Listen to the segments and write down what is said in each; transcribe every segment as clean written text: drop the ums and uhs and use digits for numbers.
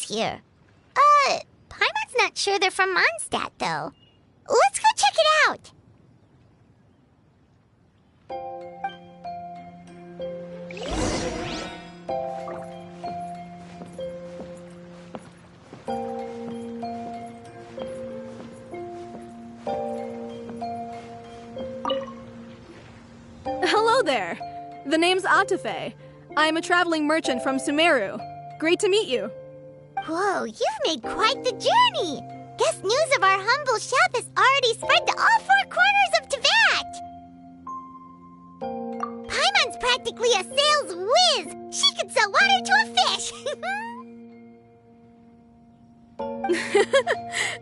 is here. Paimon's not sure they're from Mondstadt, though. Let's go check it out. Hello there. The name's Atafe. I'm a traveling merchant from Sumeru. Great to meet you. Whoa, you've made quite the journey. Guess news of our humble shop has already spread to all four corners of Teyvat. Paimon's practically a sales whiz. She could sell water to a fish.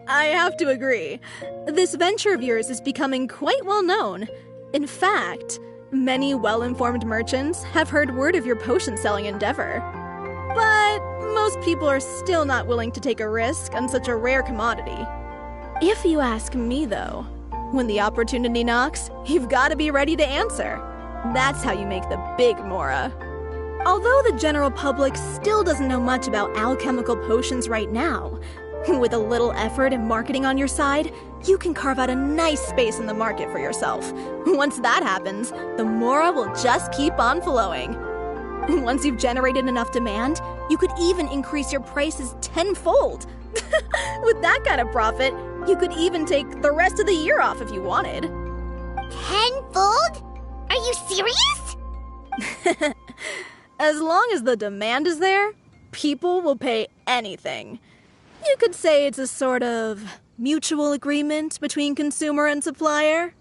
I have to agree. This venture of yours is becoming quite well known. In fact, many well-informed merchants have heard word of your potion-selling endeavor. But most people are still not willing to take a risk on such a rare commodity. If you ask me, though, when the opportunity knocks, you've got to be ready to answer. That's how you make the big Mora. Although the general public still doesn't know much about alchemical potions right now, with a little effort and marketing on your side, you can carve out a nice space in the market for yourself. Once that happens, the Mora will just keep on flowing. Once you've generated enough demand, you could even increase your prices tenfold. With that kind of profit, you could even take the rest of the year off if you wanted. Tenfold? Are you serious? As long as the demand is there, people will pay anything. You could say it's a sort of mutual agreement between consumer and supplier.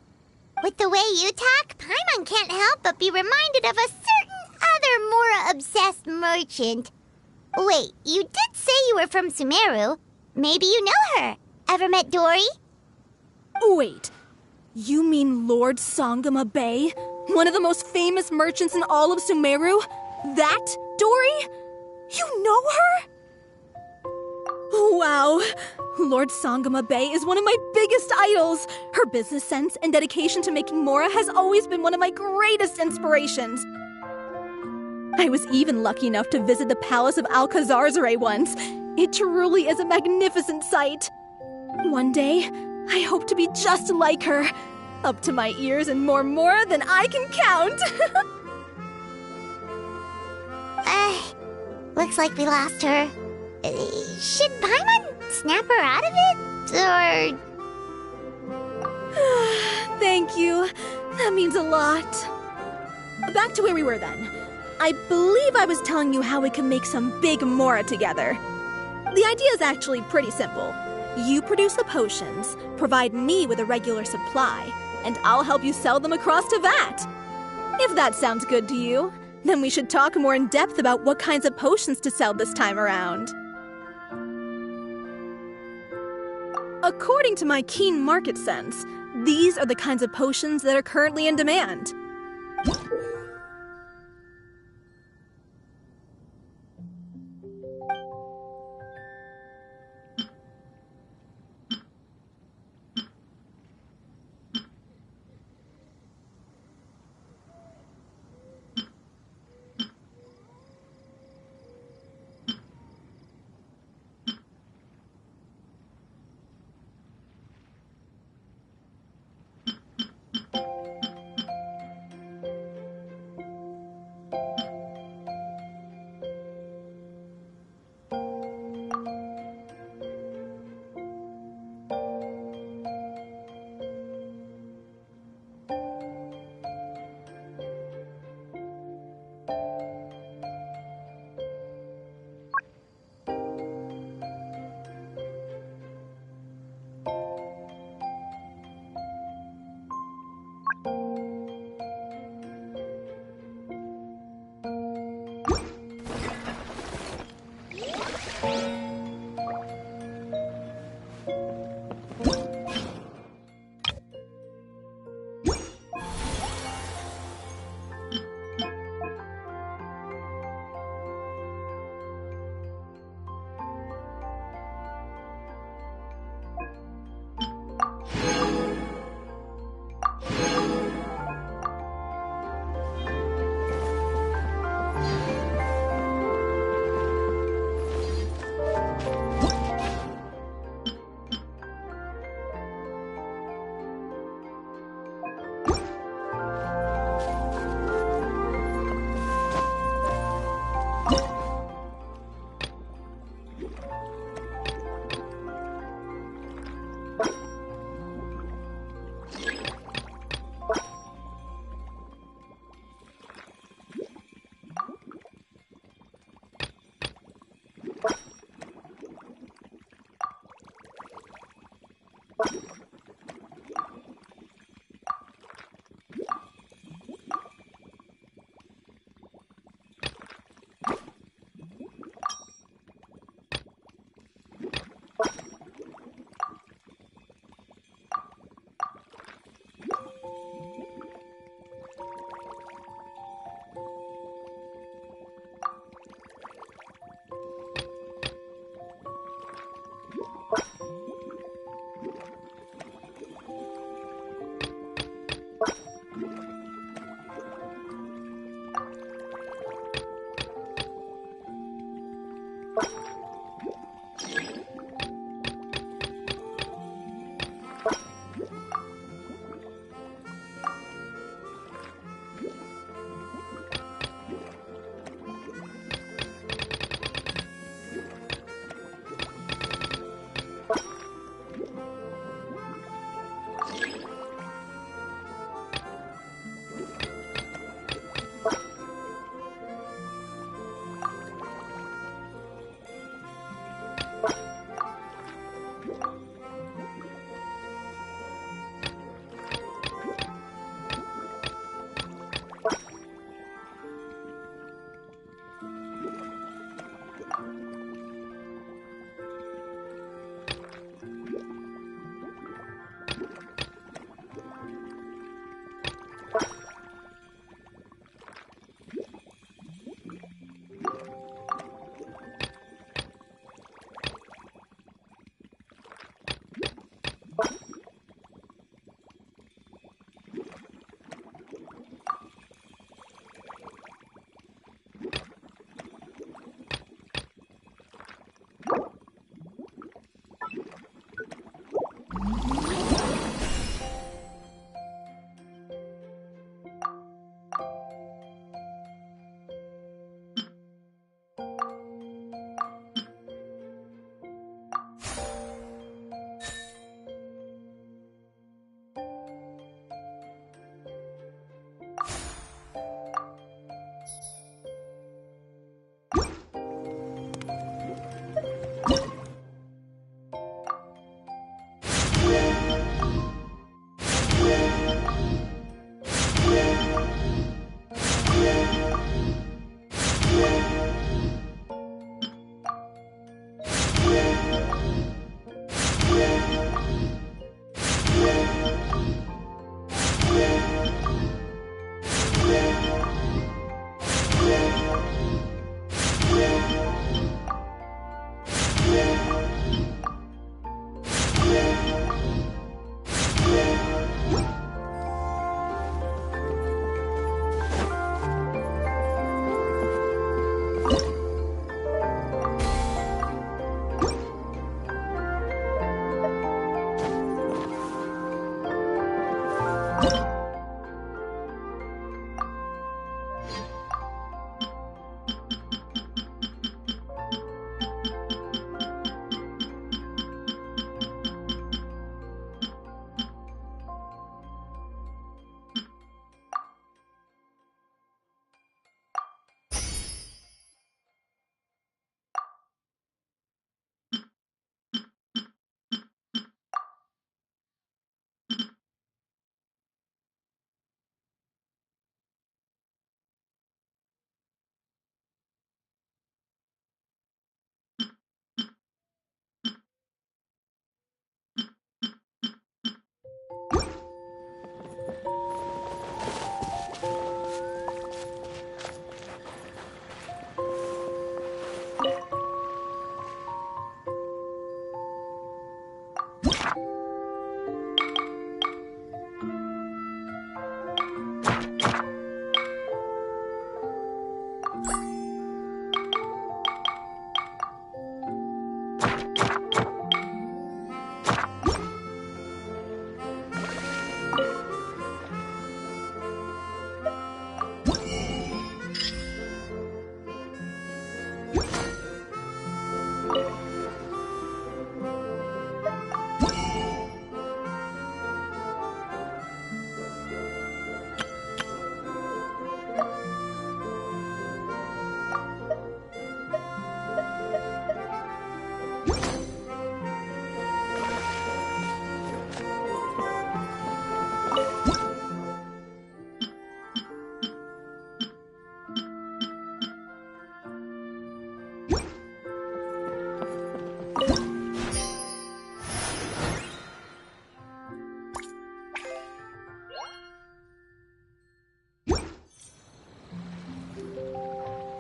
With the way you talk, Paimon can't help but be reminded of a certain other Mora-obsessed merchant. Wait, you did say you were from Sumeru. Maybe you know her. Ever met Dory? Wait, you mean Lord Sangama Bay? One of the most famous merchants in all of Sumeru? That Dory? You know her? Wow. Lord Sangama Bay is one of my biggest idols. Her business sense and dedication to making Mora has always been one of my greatest inspirations. I was even lucky enough to visit the Palace of Alcazarzare once. It truly is a magnificent sight. One day, I hope to be just like her. Up to my ears in more Mora than I can count. Looks like we lost her. Should Paimon snap her out of it? Or... Thank you. That means a lot. Back to where we were then. I believe I was telling you how we can make some big Mora together. The idea is actually pretty simple. You produce the potions, provide me with a regular supply, and I'll help you sell them across Teyvat. If that sounds good to you, then we should talk more in depth about what kinds of potions to sell this time around. According to my keen market sense, these are the kinds of potions that are currently in demand.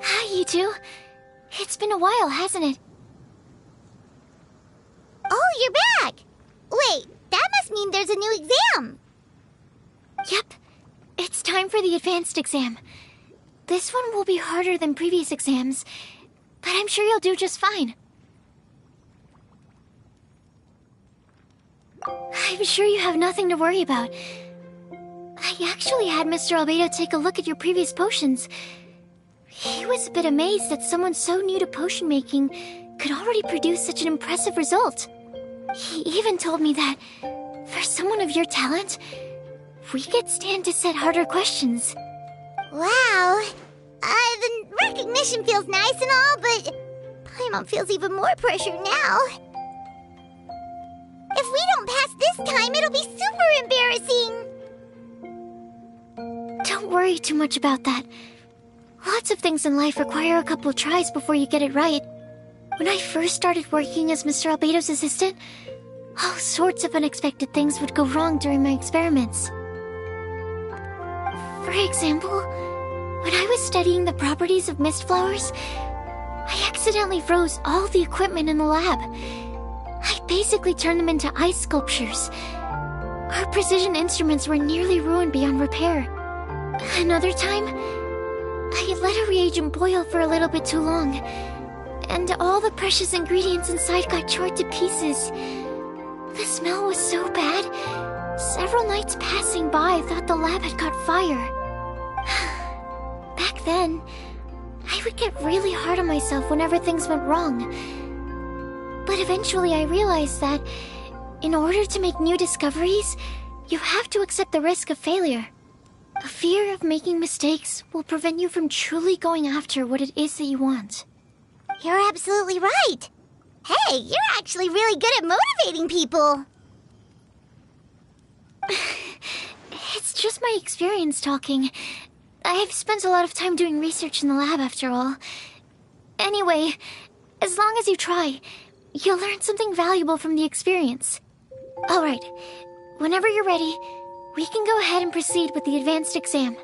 Hi, you two. It's been a while, hasn't it? Oh, you're back! Wait, that must mean there's a new exam! Yep. It's time for the advanced exam. This one will be harder than previous exams, but I'm sure you'll do just fine. I'm sure you have nothing to worry about. I actually had Mr. Albedo take a look at your previous potions. He was a bit amazed that someone so new to potion making could already produce such an impressive result. He even told me that, for someone of your talent, we could stand to set harder questions. Wow. The recognition feels nice and all, but Paimon feels even more pressure now. If we don't pass this time, it'll be super embarrassing. Don't worry too much about that. Lots of things in life require a couple tries before you get it right. When I first started working as Mr. Albedo's assistant, all sorts of unexpected things would go wrong during my experiments. For example, when I was studying the properties of mist flowers, I accidentally froze all the equipment in the lab. I basically turned them into ice sculptures. Our precision instruments were nearly ruined beyond repair. Another time, I let a reagent boil for a little bit too long, and all the precious ingredients inside got chored to pieces. The smell was so bad, several nights passing by I thought the lab had caught fire. Back then, I would get really hard on myself whenever things went wrong. But eventually I realized that, in order to make new discoveries, you have to accept the risk of failure. A fear of making mistakes will prevent you from truly going after what it is that you want. You're absolutely right. Hey, you're actually really good at motivating people. It's just my experience talking. I've spent a lot of time doing research in the lab after all. Anyway, as long as you try, you'll learn something valuable from the experience. Alright, whenever you're ready, we can go ahead and proceed with the advanced exam.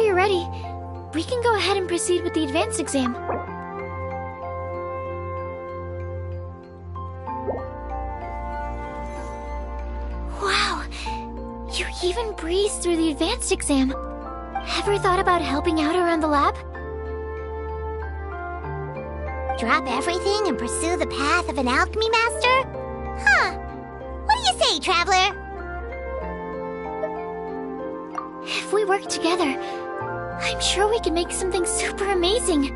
you're ready, we can go ahead and proceed with the advanced exam. Wow, you even breezed through the advanced exam. Ever thought about helping out around the lab? Drop everything and pursue the path of an alchemy master? Huh. What do you say, Traveler? If we work together, I'm sure we can make something super amazing.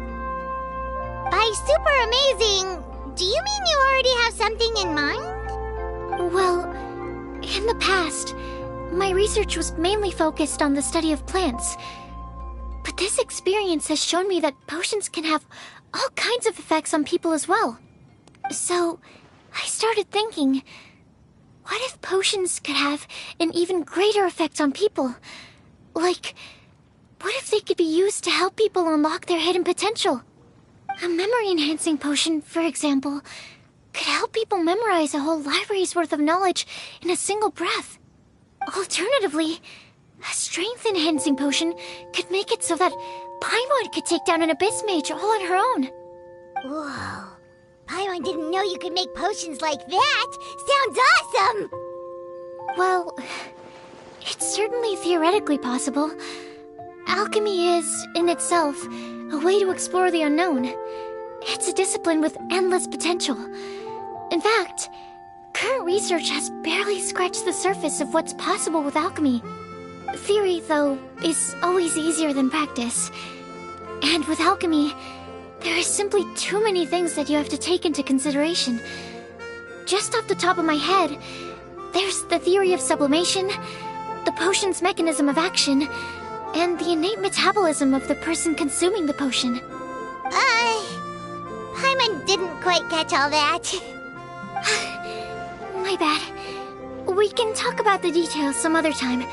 By super amazing, do you mean you already have something in mind? Well, in the past, my research was mainly focused on the study of plants. But this experience has shown me that potions can have all kinds of effects on people as well. So, I started thinking, what if potions could have an even greater effect on people? Like, what if they could be used to help people unlock their hidden potential? A memory-enhancing potion, for example, could help people memorize a whole library's worth of knowledge in a single breath. Alternatively, a strength-enhancing potion could make it so that Paimon could take down an Abyss Mage all on her own. Whoa. Paimon didn't know you could make potions like that. Sounds awesome! Well, it's certainly theoretically possible. Alchemy is, in itself, a way to explore the unknown. It's a discipline with endless potential. In fact, current research has barely scratched the surface of what's possible with alchemy. Theory, though, is always easier than practice. And with alchemy, there are simply too many things that you have to take into consideration. Just off the top of my head, there's the theory of sublimation, the potion's mechanism of action, and the innate metabolism of the person consuming the potion. Paimon didn't quite catch all that. My bad. We can talk about the details some other time.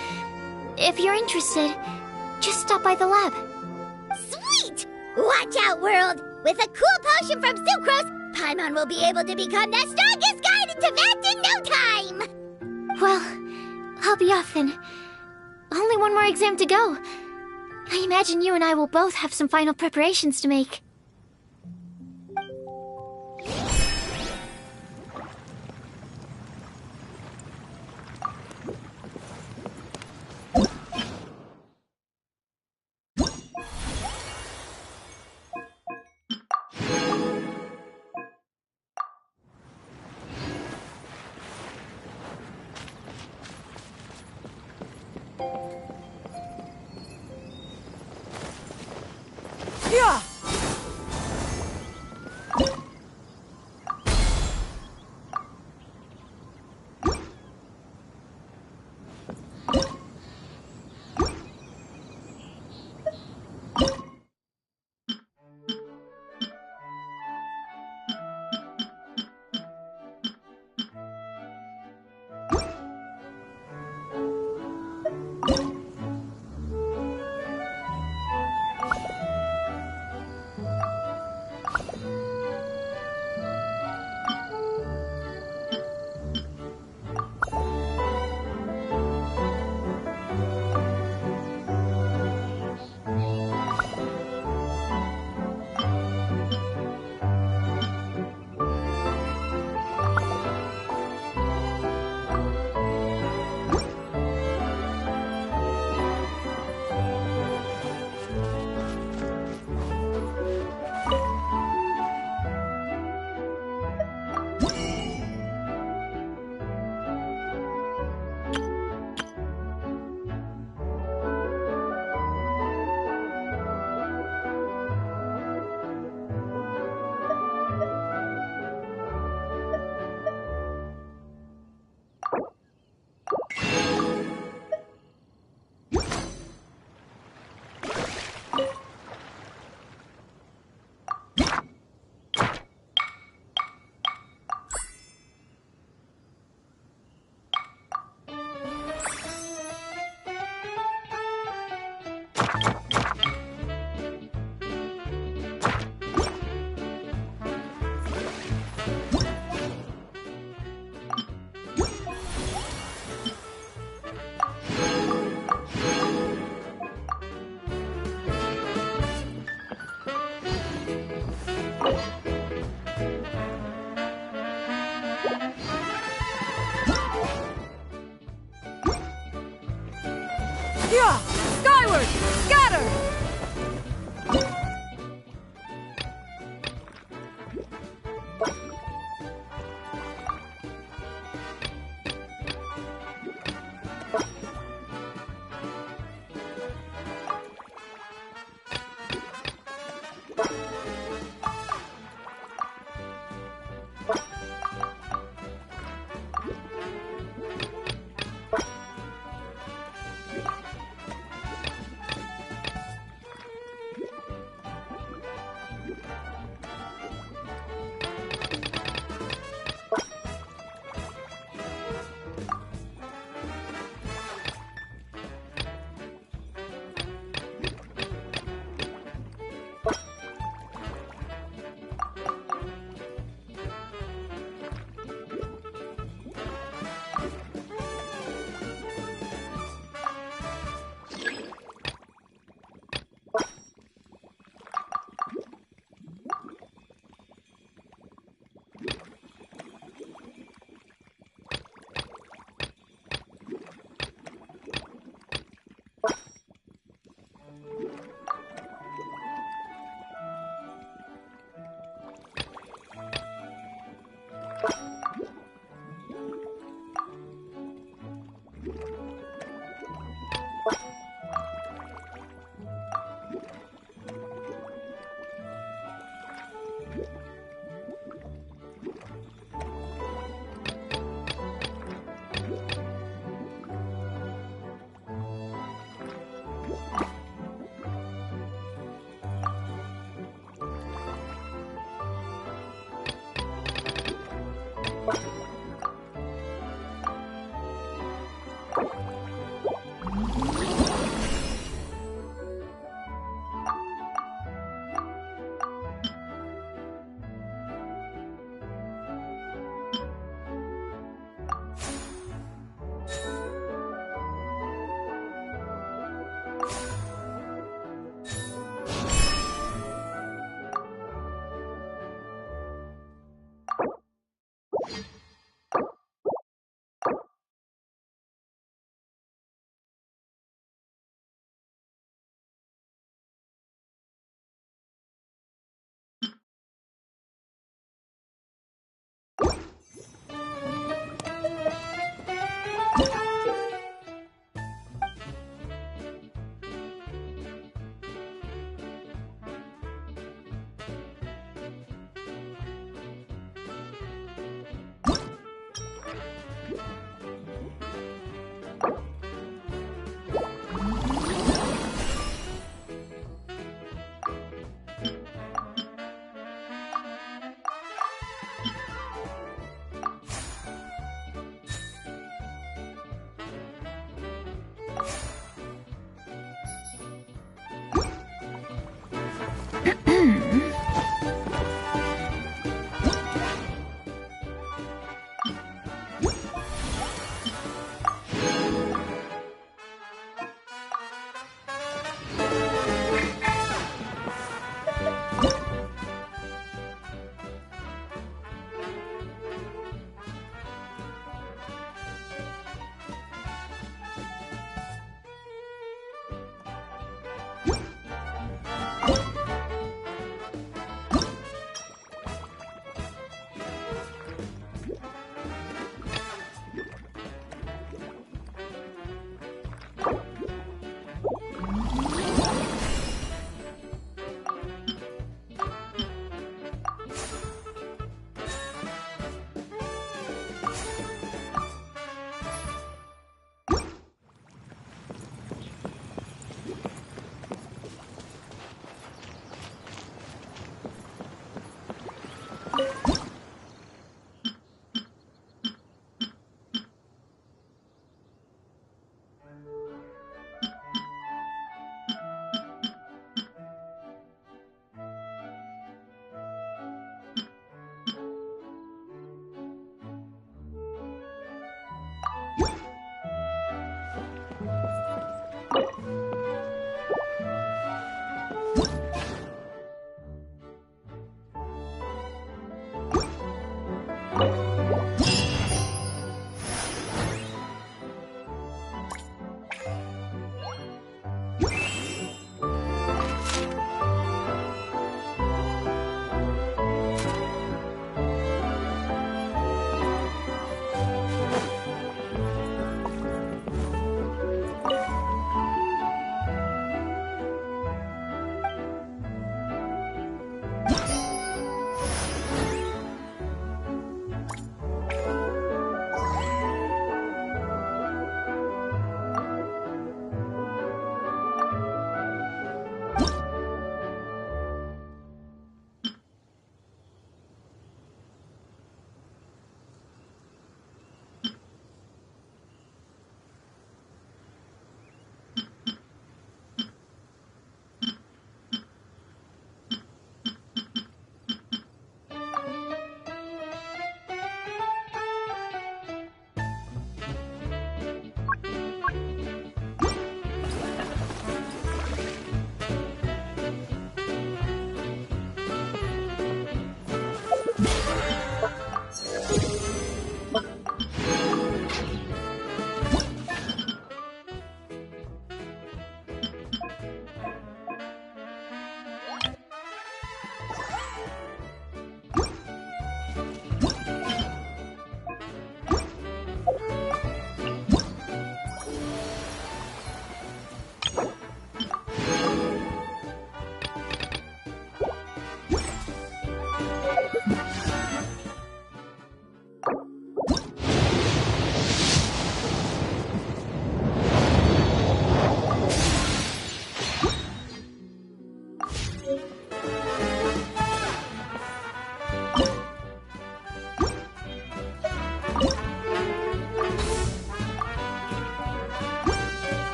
If you're interested, just stop by the lab. Sweet! Watch out, world! With a cool potion from Sucrose, Paimon will be able to become the strongest guide into Vect in no time! Well, I'll be off then. Only one more exam to go. I imagine you and I will both have some final preparations to make. Yeah! Onward! Scatter!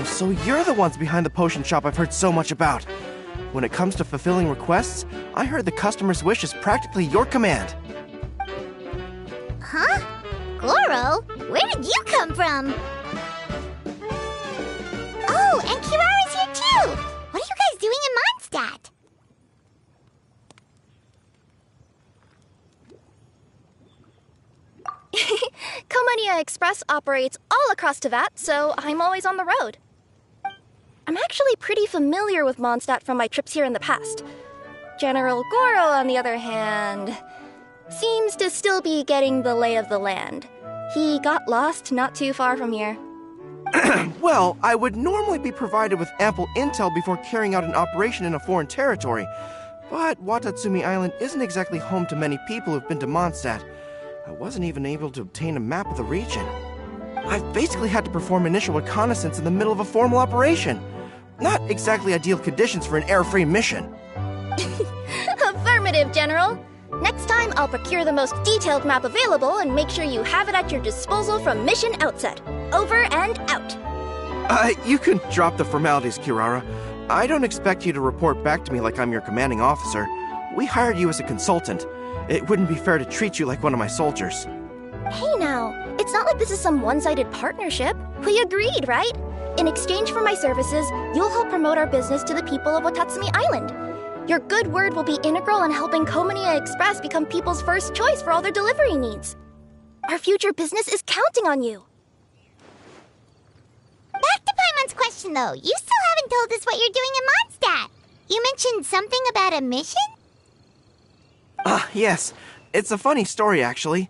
Oh, so you're the ones behind the potion shop I've heard so much about. When it comes to fulfilling requests, I heard the customer's wish is practically your command. Huh? Goro? Where did you come from? Oh, and Kirara's here too! What are you guys doing in Mondstadt? Komania Express operates all across Teyvat, so I'm always on the road. I'm actually pretty familiar with Mondstadt from my trips here in the past. General Goro, on the other hand, seems to still be getting the lay of the land. He got lost not too far from here. Well, I would normally be provided with ample intel before carrying out an operation in a foreign territory, but Watatsumi Island isn't exactly home to many people who've been to Mondstadt. I wasn't even able to obtain a map of the region. I've basically had to perform initial reconnaissance in the middle of a formal operation. Not exactly ideal conditions for an error-free mission. Affirmative, General. Next time, I'll procure the most detailed map available and make sure you have it at your disposal from mission outset. Over and out. You can drop the formalities, Kirara. I don't expect you to report back to me like I'm your commanding officer. We hired you as a consultant. It wouldn't be fair to treat you like one of my soldiers. Hey now, it's not like this is some one-sided partnership. We agreed, right? In exchange for my services, you'll help promote our business to the people of Watatsumi Island. Your good word will be integral in helping Komania Express become people's first choice for all their delivery needs. Our future business is counting on you. Back to Paimon's question though, you still haven't told us what you're doing in Mondstadt. You mentioned something about a mission? Yes. It's a funny story, actually.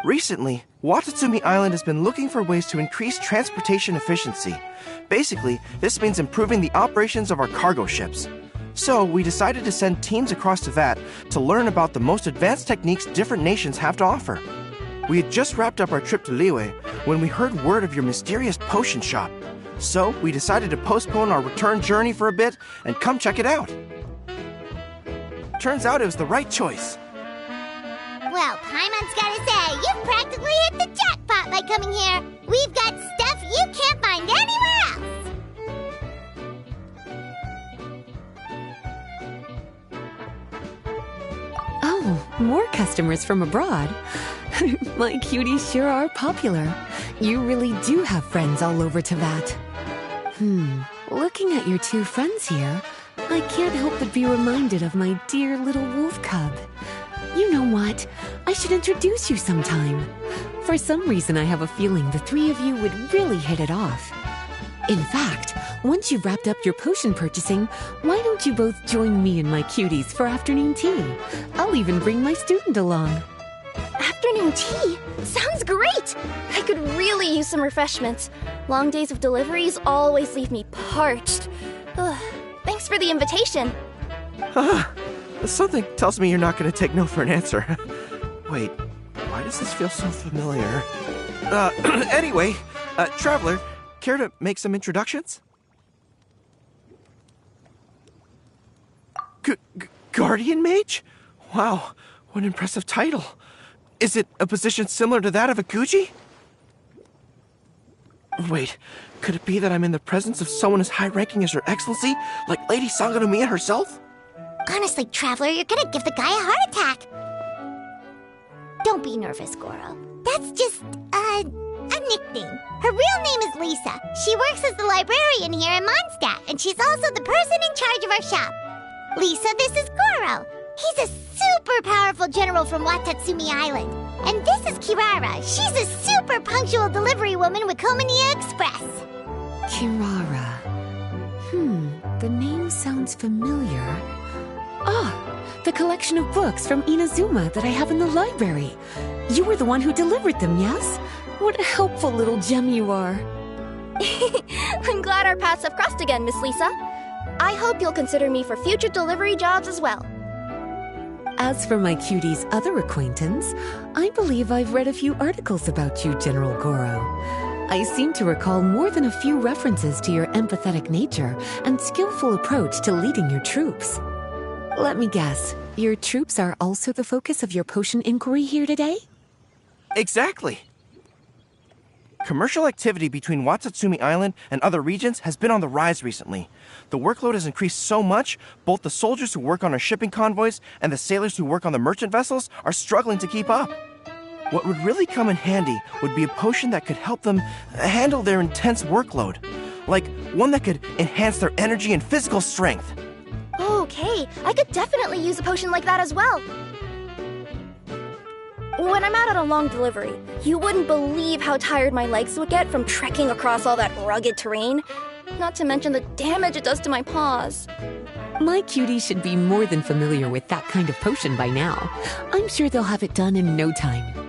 Recently, Watatsumi Island has been looking for ways to increase transportation efficiency. Basically, this means improving the operations of our cargo ships. So, we decided to send teams across Teyvat to learn about the most advanced techniques different nations have to offer. We had just wrapped up our trip to Liyue when we heard word of your mysterious potion shop. So, we decided to postpone our return journey for a bit and come check it out. Turns out it was the right choice. Well, Paimon's gotta say, you've practically hit the jackpot by coming here. We've got stuff you can't find anywhere else. Oh, more customers from abroad. My cuties sure are popular. You really do have friends all over Teyvat. Looking at your two friends here, I can't help but be reminded of my dear little wolf cub. You know what? I should introduce you sometime. For some reason, I have a feeling the three of you would really hit it off. In fact, once you've wrapped up your potion purchasing, why don't you both join me and my cuties for afternoon tea? I'll even bring my student along. Afternoon tea? Sounds great! I could really use some refreshments. Long days of deliveries always leave me parched. Ugh. Thanks for the invitation. Something tells me you're not going to take no for an answer. Wait, why does this feel so familiar? Anyway, Traveler, care to make some introductions? Guardian Mage? Wow, what an impressive title. Is it a position similar to that of a Guji? Wait, could it be that I'm in the presence of someone as high-ranking as Her Excellency, like Lady Sangonomiya herself? Honestly, Traveler, you're gonna give the guy a heart attack. Don't be nervous, Goro. That's just, a nickname. Her real name is Lisa. She works as the librarian here in Mondstadt, and she's also the person in charge of our shop. Lisa, this is Goro. He's a super powerful general from Watatsumi Island. And this is Kirara. She's a super punctual delivery woman with Komania Express. Kirara. The name sounds familiar. Ah, the collection of books from Inazuma that I have in the library. You were the one who delivered them, yes? What a helpful little gem you are. I'm glad our paths have crossed again, Miss Lisa. I hope you'll consider me for future delivery jobs as well. As for my cutie's other acquaintance, I believe I've read a few articles about you, General Goro. I seem to recall more than a few references to your empathetic nature and skillful approach to leading your troops. Let me guess, your troops are also the focus of your potion inquiry here today? Exactly. Commercial activity between Watatsumi Island and other regions has been on the rise recently. The workload has increased so much, both the soldiers who work on our shipping convoys and the sailors who work on the merchant vessels are struggling to keep up. What would really come in handy would be a potion that could help them handle their intense workload. Like one that could enhance their energy and physical strength. Okay, I could definitely use a potion like that as well. When I'm out on a long delivery, you wouldn't believe how tired my legs would get from trekking across all that rugged terrain. Not to mention the damage it does to my paws. My cutie should be more than familiar with that kind of potion by now. I'm sure they'll have it done in no time.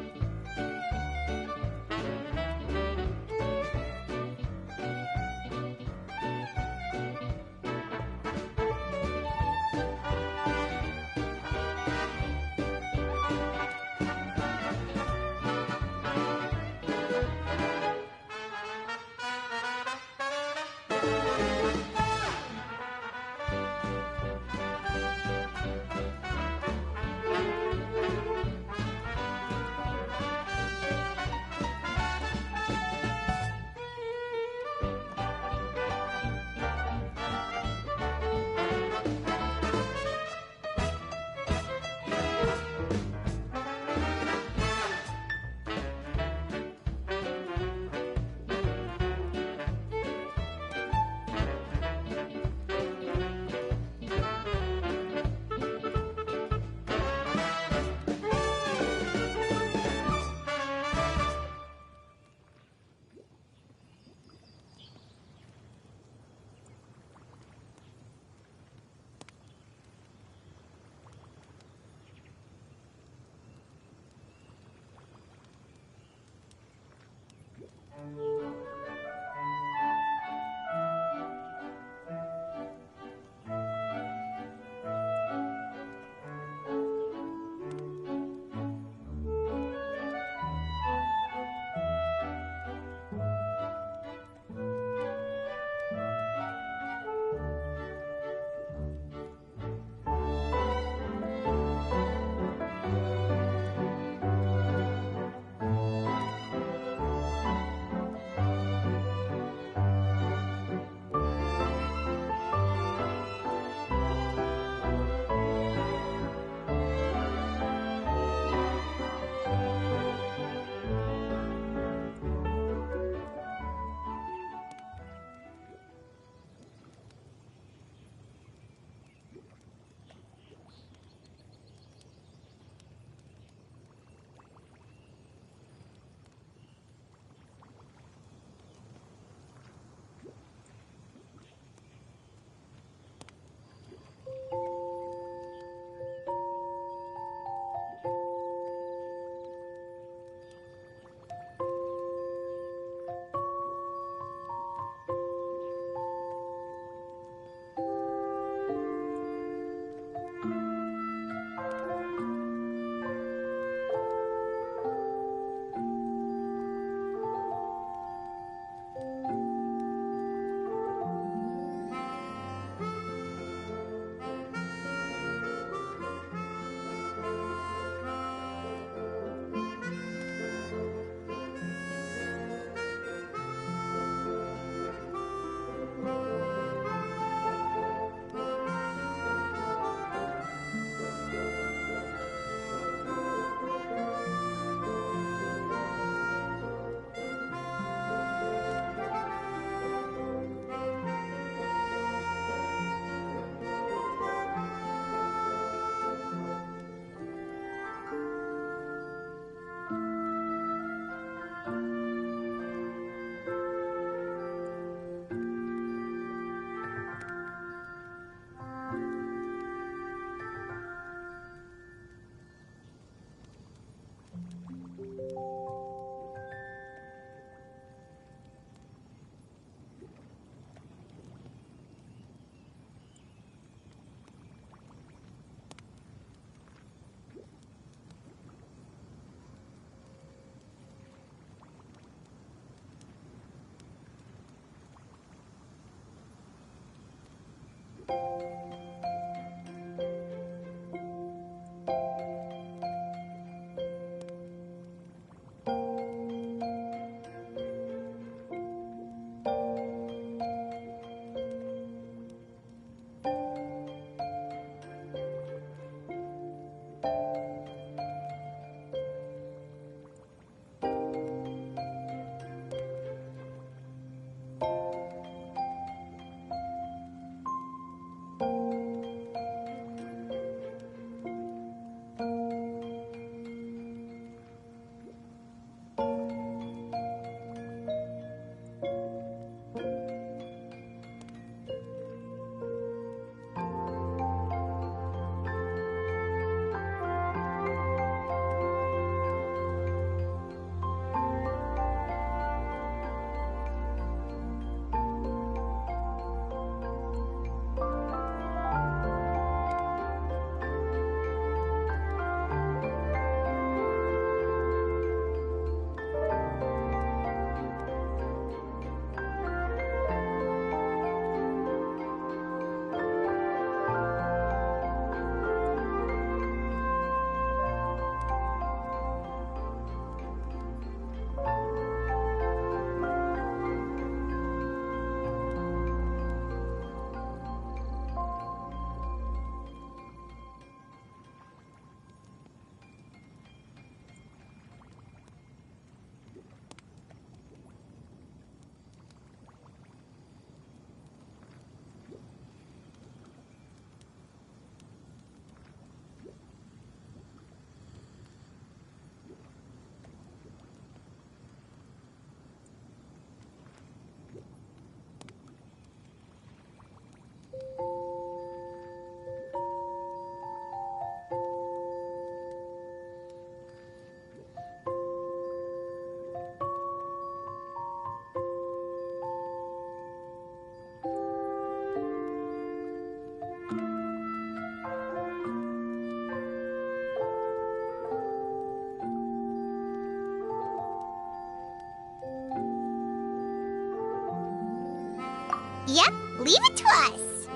Yep, leave it to us.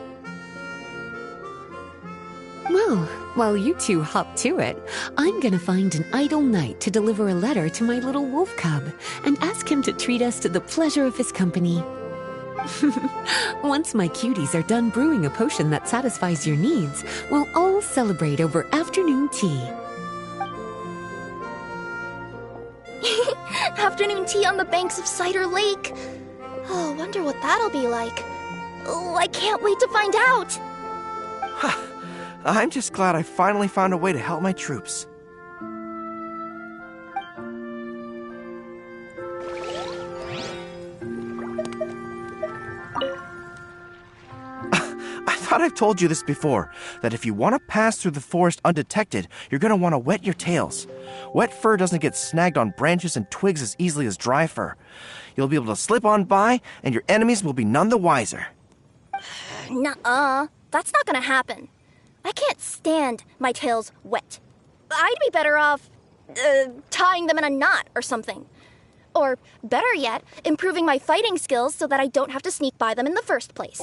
Well, while you two hop to it, I'm gonna find an idle knight to deliver a letter to my little wolf cub and ask him to treat us to the pleasure of his company. Once my cuties are done brewing a potion that satisfies your needs, we'll all celebrate over afternoon tea. Afternoon tea on the banks of Cider Lake. Oh, wonder what that'll be like. Oh, I can't wait to find out. I'm just glad I finally found a way to help my troops. I thought I've told you this before, that if you want to pass through the forest undetected, you're going to want to wet your tails. Wet fur doesn't get snagged on branches and twigs as easily as dry fur. You'll be able to slip on by, and your enemies will be none the wiser. Nuh-uh. That's not gonna happen. I can't stand my tails wet. I'd be better off, tying them in a knot or something. Or, better yet, improving my fighting skills so that I don't have to sneak by them in the first place.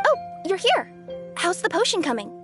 Oh, you're here. How's the potion coming?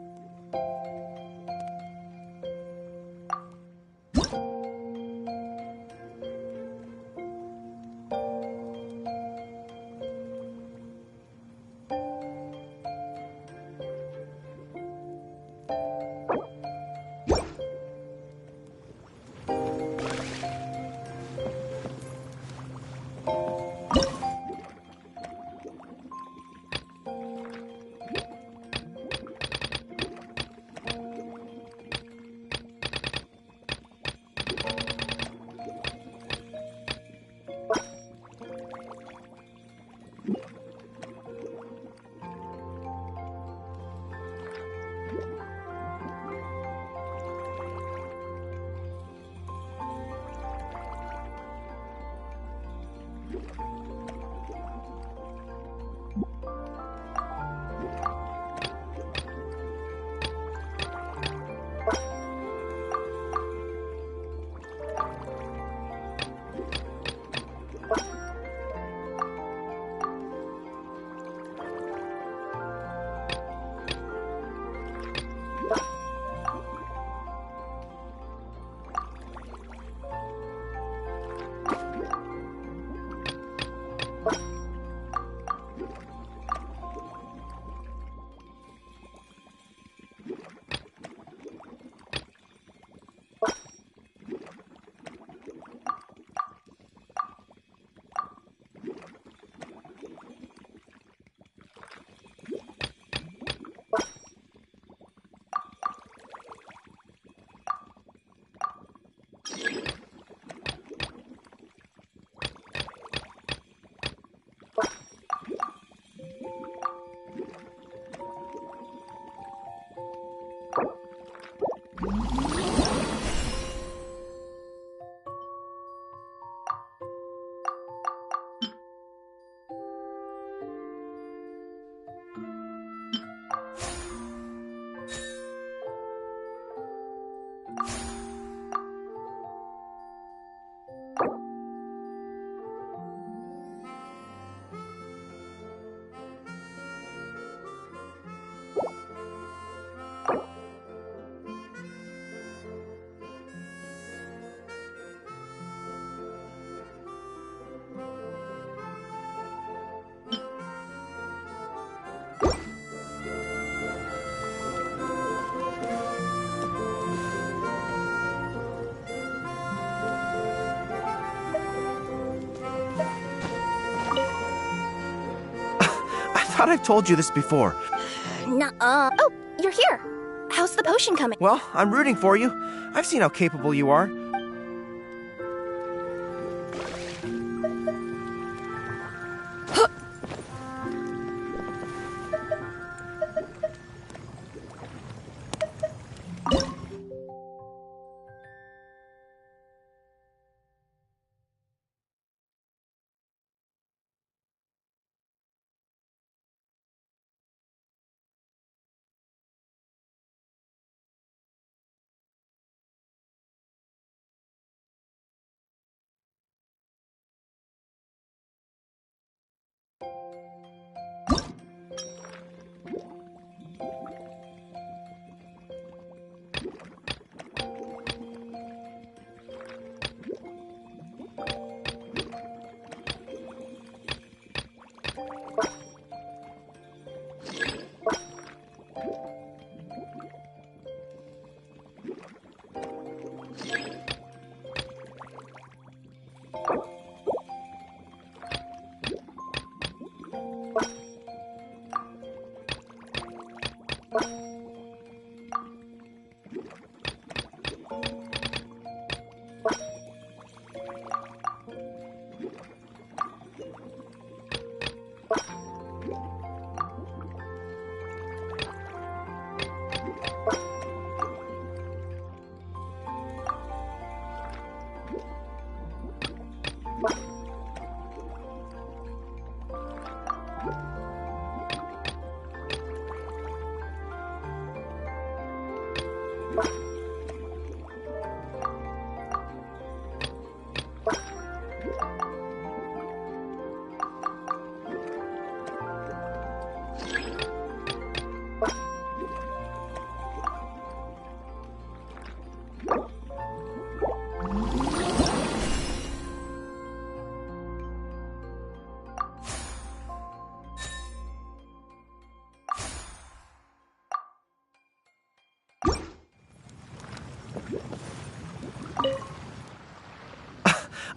I thought I've told you this before. Nuh-uh. Oh, you're here. How's the potion coming? Well, I'm rooting for you. I've seen how capable you are.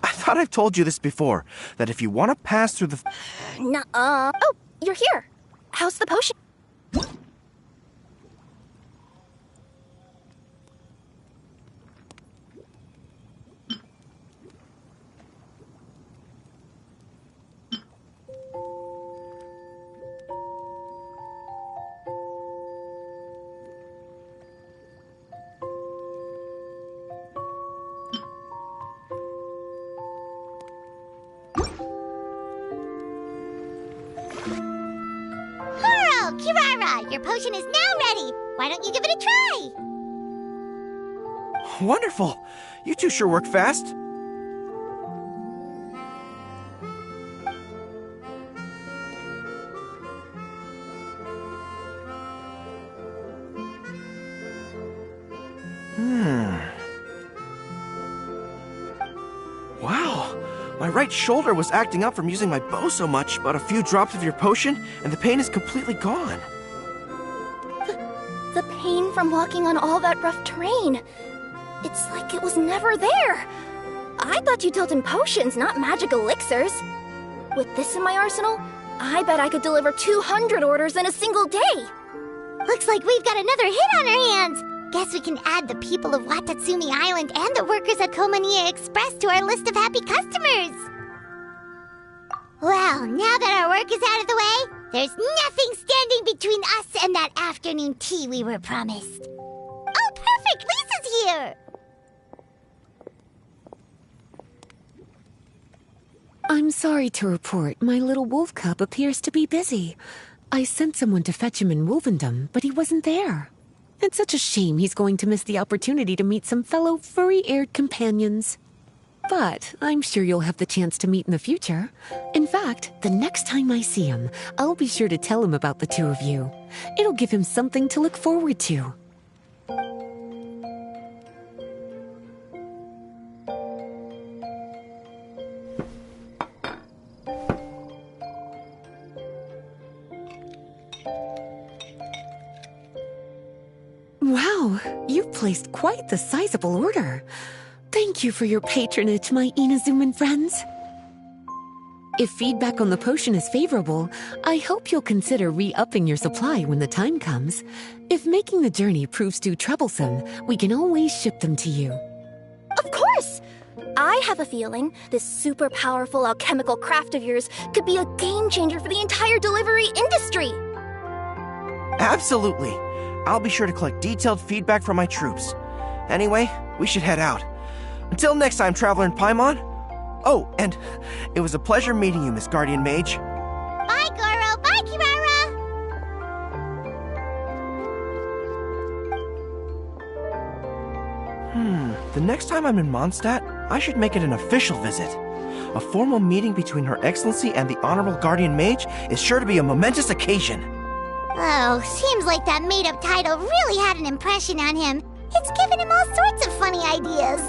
I thought I've told you this before, that if you want to pass through the... Nuh-uh. Oh, you're here. How's the potion? Goro, Kirara, your potion is now ready. Why don't you give it a try? Wonderful! You two sure work fast. Wow! My right shoulder was acting up from using my bow so much, but a few drops of your potion, and the pain is completely gone. The pain from walking on all that rough terrain. It's like it was never there. I thought you dealt in potions, not magic elixirs. With this in my arsenal, I bet I could deliver 200 orders in a single day. Looks like we've got another hit on our hands. Guess we can add the people of Watatsumi Island and the workers at Komania Express to our list of happy customers. Well, now that our work is out of the way, there's nothing standing between us and that afternoon tea we were promised. Oh, perfect! Lisa's here! I'm sorry to report my little wolf cub appears to be busy. I sent someone to fetch him in Wolvendom, but he wasn't there. It's such a shame he's going to miss the opportunity to meet some fellow furry-haired companions. But I'm sure you'll have the chance to meet in the future. In fact, the next time I see him, I'll be sure to tell him about the two of you. It'll give him something to look forward to. Wow, you've placed quite the sizable order. Thank you for your patronage, my Inazuman friends. If feedback on the potion is favorable, I hope you'll consider re-upping your supply when the time comes. If making the journey proves too troublesome, we can always ship them to you. Of course! I have a feeling this super powerful alchemical craft of yours could be a game changer for the entire delivery industry. Absolutely. I'll be sure to collect detailed feedback from my troops. Anyway, we should head out. Until next time, Traveler in Paimon. Oh, and it was a pleasure meeting you, Miss Guardian Mage. Bye, Goro! Bye, Kirara! The next time I'm in Mondstadt, I should make it an official visit. A formal meeting between Her Excellency and the Honorable Guardian Mage is sure to be a momentous occasion. Oh, seems like that made-up title really had an impression on him. It's given him all sorts of funny ideas.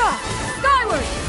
Yeah! Skyward!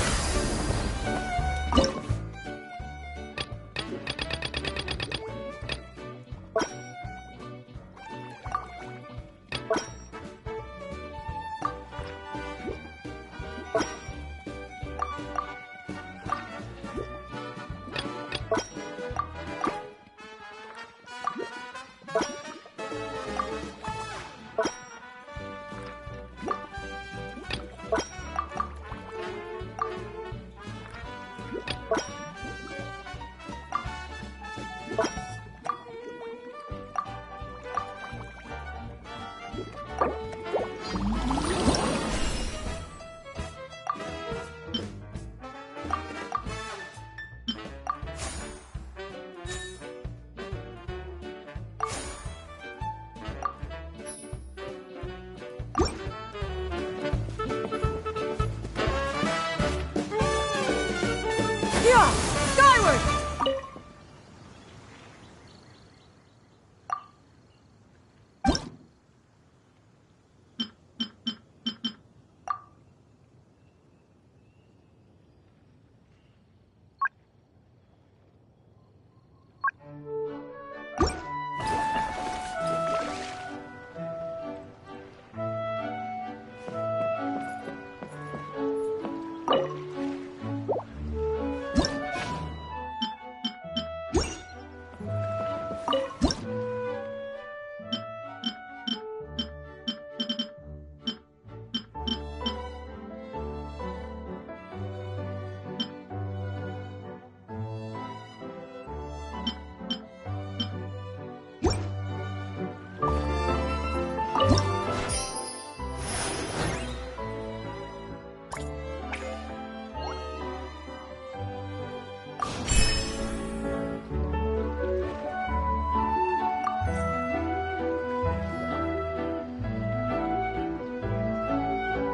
Yeah! Skyward!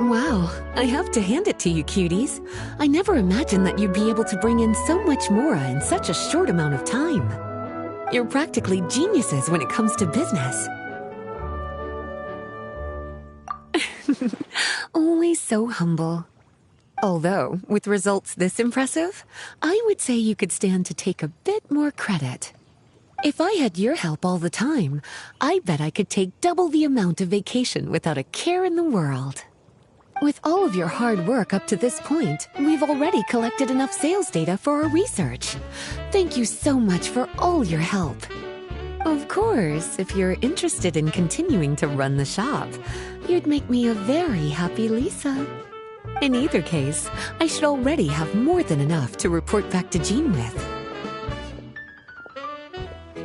Wow, I have to hand it to you, cuties. I never imagined that you'd be able to bring in so much Mora in such a short amount of time. You're practically geniuses when it comes to business. Always so humble. Although, with results this impressive, I would say you could stand to take a bit more credit. If I had your help all the time, I bet I could take double the amount of vacation without a care in the world. With all of your hard work up to this point, we've already collected enough sales data for our research. Thank you so much for all your help. Of course, if you're interested in continuing to run the shop, you'd make me a very happy Lisa. In either case, I should already have more than enough to report back to Jean with.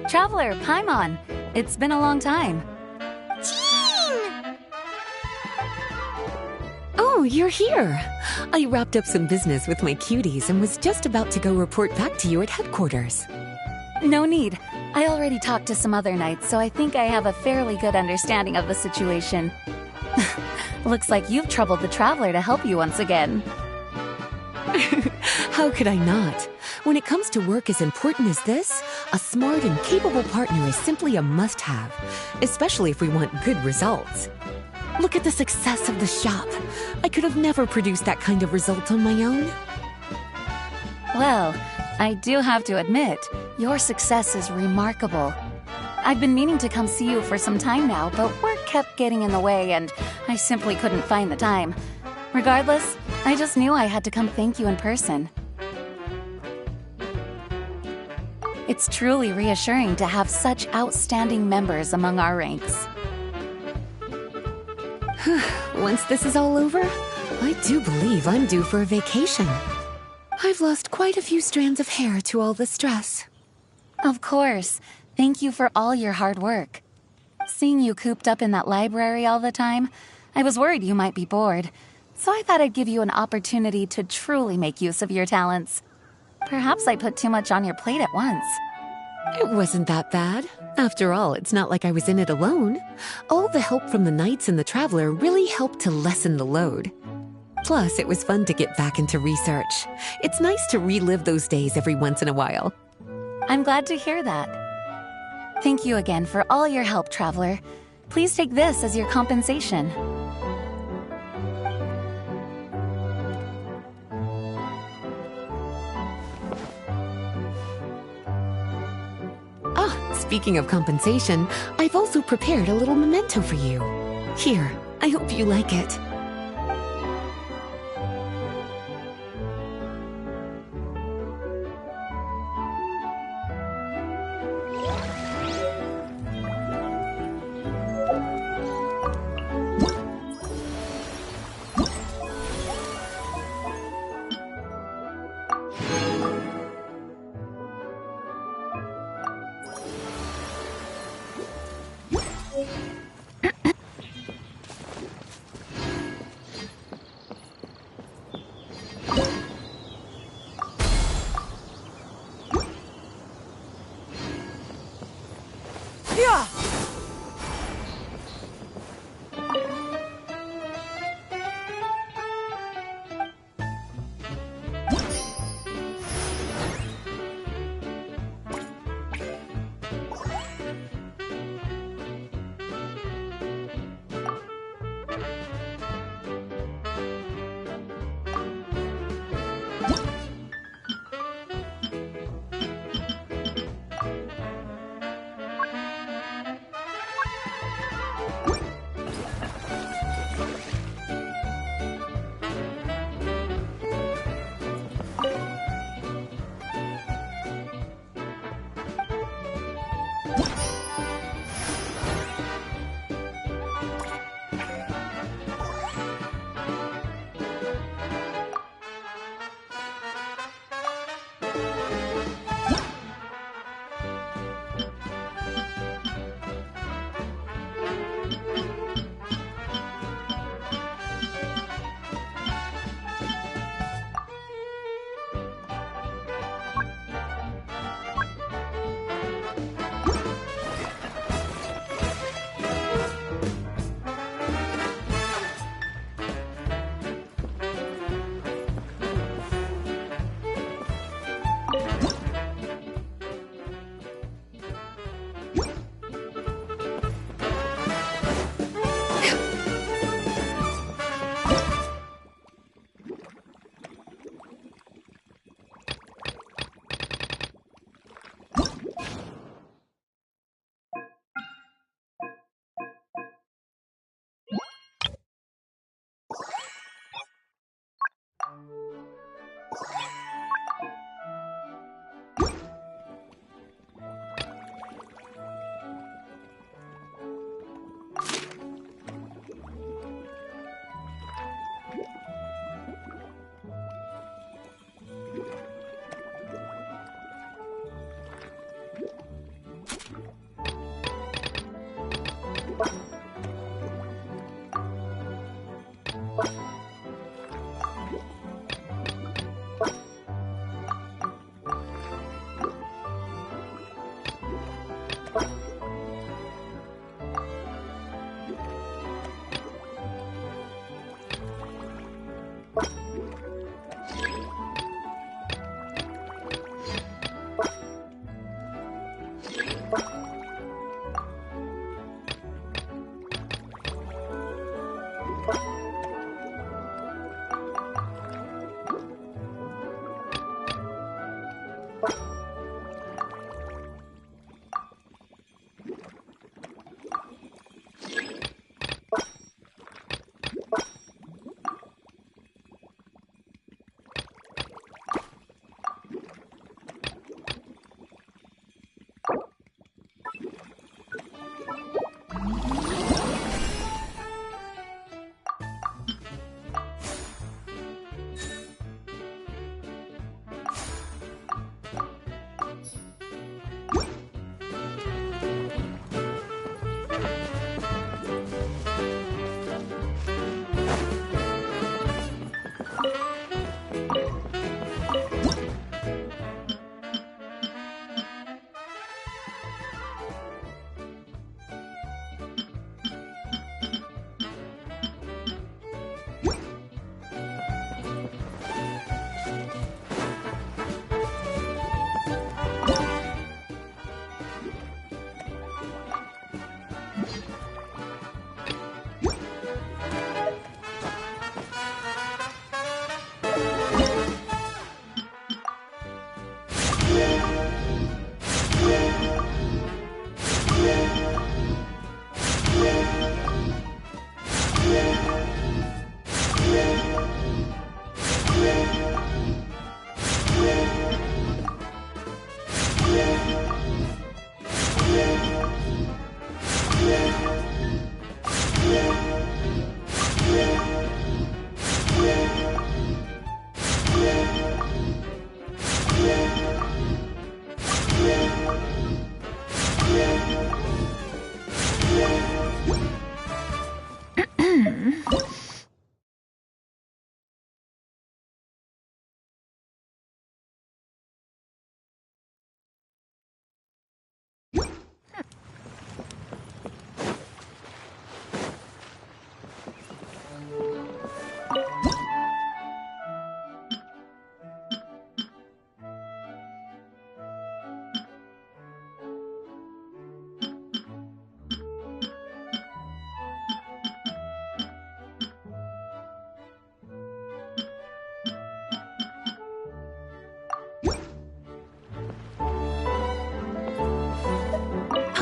Traveler, Paimon, it's been a long time. Oh, you're here. I wrapped up some business with my cuties and was just about to go report back to you at headquarters. No need. I already talked to some other knights, so I think I have a fairly good understanding of the situation. Looks like you've troubled the Traveler to help you once again. How could I not? When it comes to work as important as this, a smart and capable partner is simply a must-have, especially if we want good results. Look at the success of the shop. I could have never produced that kind of result on my own. Well, I do have to admit, your success is remarkable. I've been meaning to come see you for some time now, but work kept getting in the way and I simply couldn't find the time. Regardless, I just knew I had to come thank you in person. It's truly reassuring to have such outstanding members among our ranks. Once this is all over, I do believe I'm due for a vacation. I've lost quite a few strands of hair to all the stress. Of course. Thank you for all your hard work. Seeing you cooped up in that library all the time, I was worried you might be bored. So I thought I'd give you an opportunity to truly make use of your talents. Perhaps I put too much on your plate at once. It wasn't that bad. After all, it's not like I was in it alone. All the help from the Knights and the Traveler really helped to lessen the load. Plus, it was fun to get back into research. It's nice to relive those days every once in a while. I'm glad to hear that. Thank you again for all your help, Traveler. Please take this as your compensation. speaking of compensation, I've also prepared a little memento for you. Here, I hope you like it.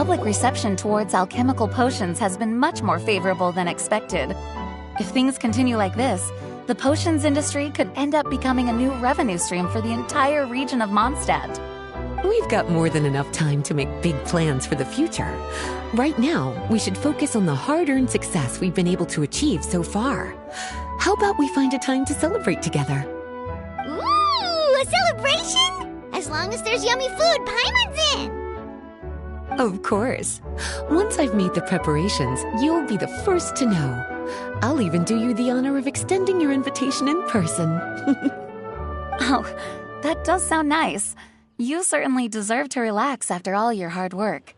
public reception towards alchemical potions has been much more favorable than expected. If things continue like this, the potions industry could end up becoming a new revenue stream for the entire region of Mondstadt. We've got more than enough time to make big plans for the future. Right now, we should focus on the hard-earned success we've been able to achieve so far. How about we find a time to celebrate together? Ooh, a celebration? As long as there's yummy food, Paimon's in! Of course. Once I've made the preparations, you'll be the first to know. I'll even do you the honor of extending your invitation in person. Oh, that does sound nice. You certainly deserve to relax after all your hard work.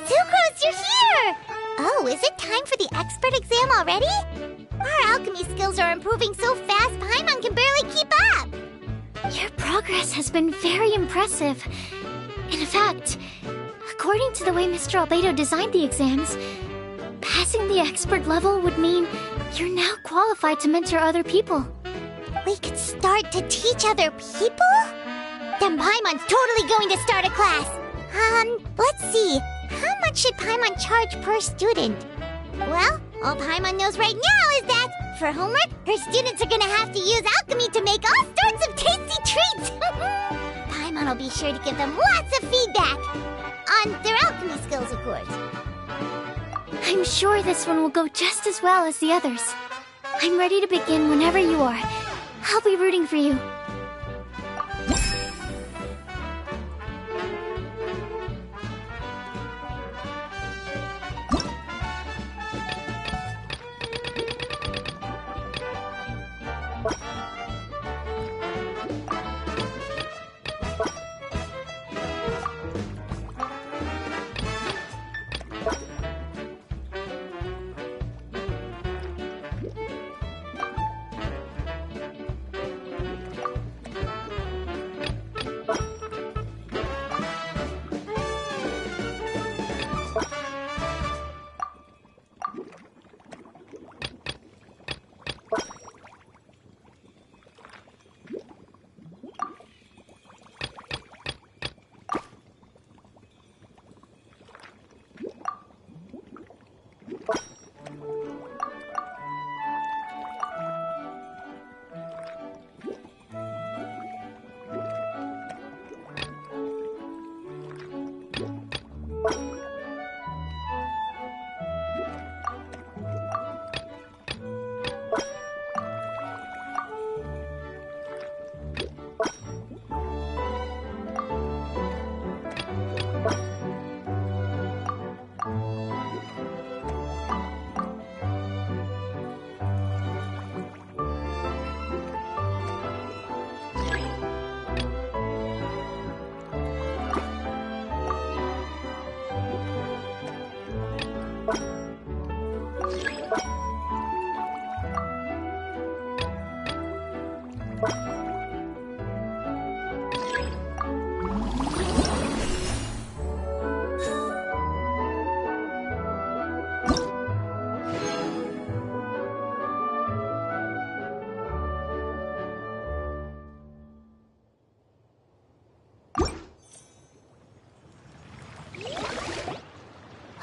Sucrose, you're here! Oh, is it time for the expert exam already? Our alchemy skills are improving so fast, Paimon can barely keep up! Your progress has been very impressive. In fact, according to the way Mr. Albedo designed the exams, passing the expert level would mean you're now qualified to mentor other people. We could start to teach other people? Then Paimon's totally going to start a class! Let's see. How much should Paimon charge per student? Well, all Paimon knows right now is that, for homework, her students are gonna have to use alchemy to make all sorts of tasty treats! Paimon will be sure to give them lots of feedback! On their alchemy skills, of course. I'm sure this one will go just as well as the others. I'm ready to begin whenever you are. I'll be rooting for you.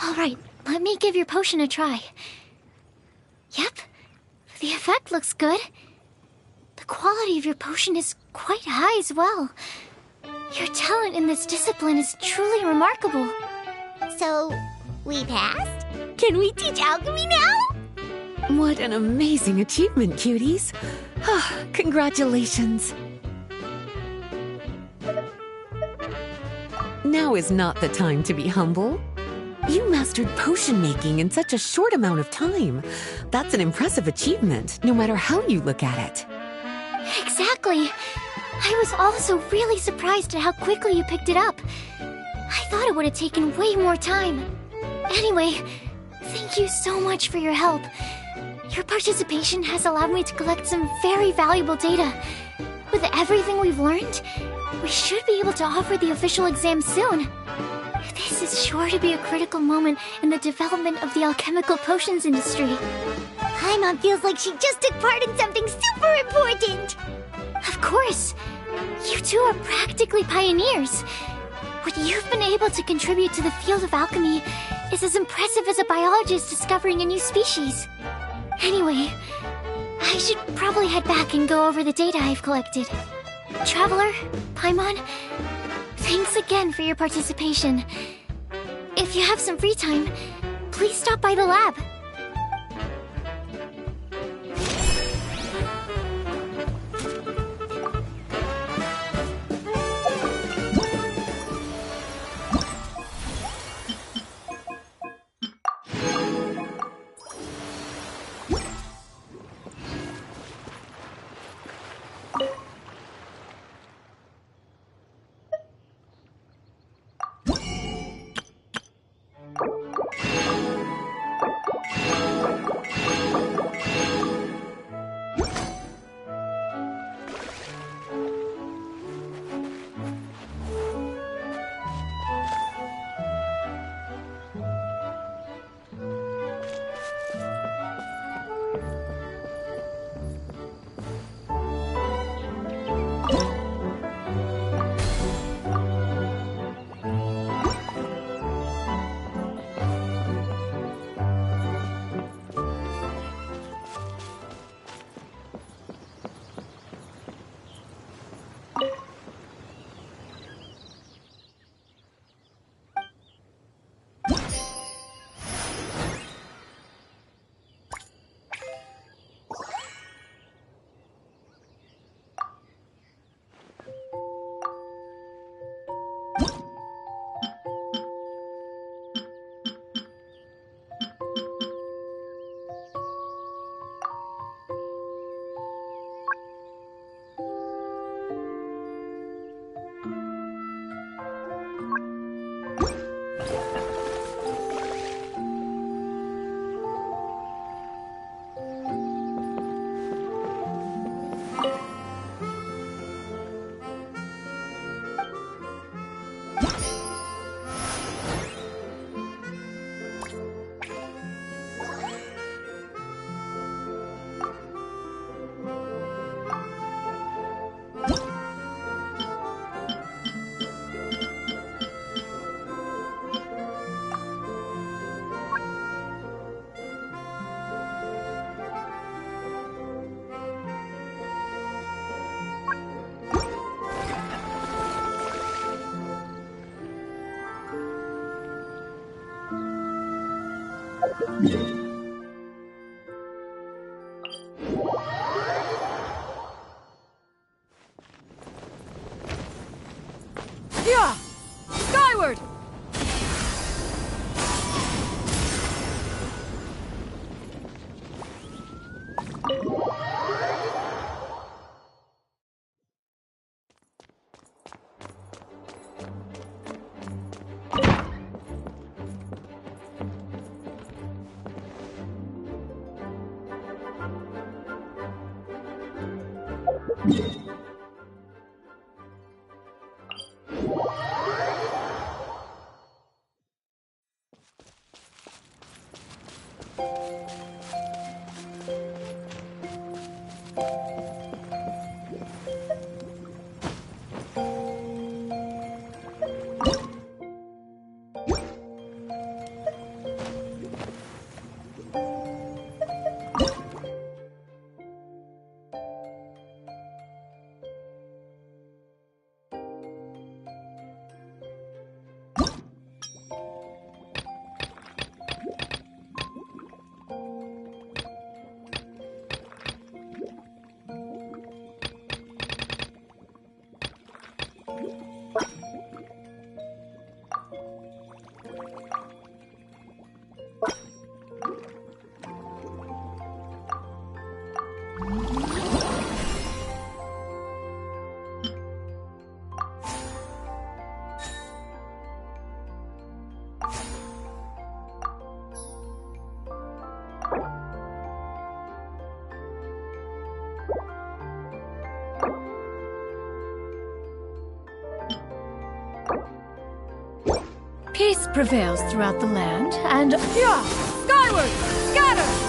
Alright, let me give your potion a try. Yep, the effect looks good. The quality of your potion is quite high as well. Your talent in this discipline is truly remarkable. So, we passed? Can we teach alchemy now? What an amazing achievement, cuties. Congratulations. Now is not the time to be humble. You mastered potion making in such a short amount of time. That's an impressive achievement, no matter how you look at it. Exactly. I was also really surprised at how quickly you picked it up. I thought it would have taken way more time. Anyway, thank you so much for your help. Your participation has allowed me to collect some very valuable data. With everything we've learned, we should be able to offer the official exam soon. This This is sure to be a critical moment in the development of the alchemical potions industry. Paimon feels like she just took part in something super important. Of course! You two are practically pioneers. What you've been able to contribute to the field of alchemy is as impressive as a biologist discovering a new species. Anyway, I should probably head back and go over the data I've collected. Traveler, Paimon, thanks again for your participation. If you have some free time, please stop by the lab. Yeah! Skyward! prevails throughout the land, and skyward! Scatter!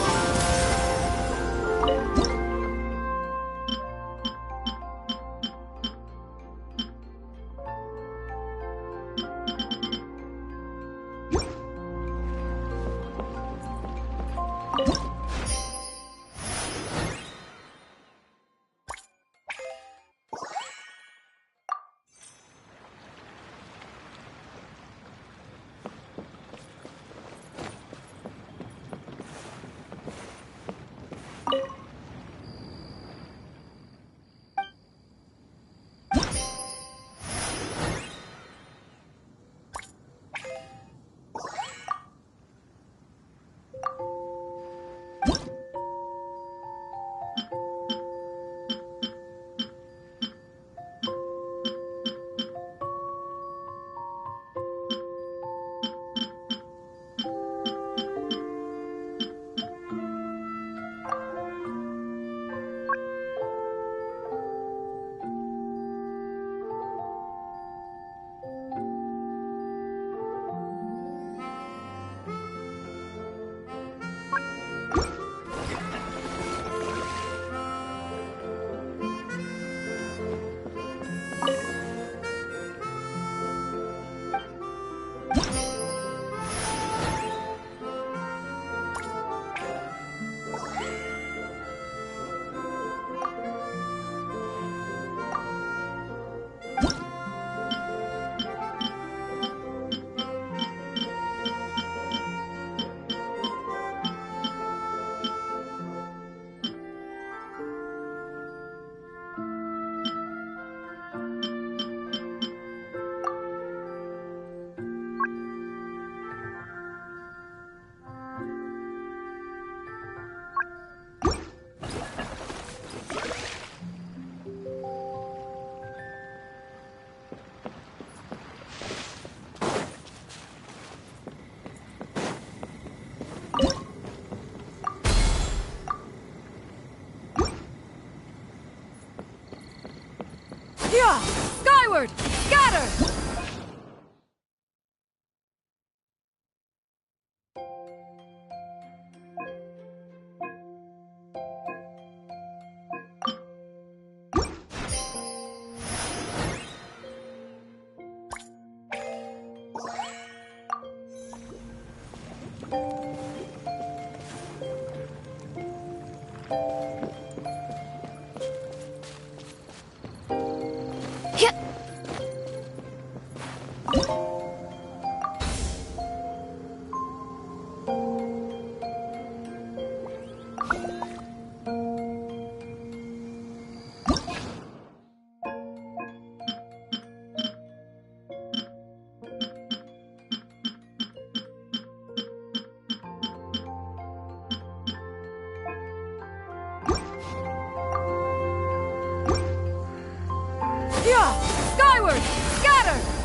Skyward! Scatter! Skyward! Scatter!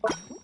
What?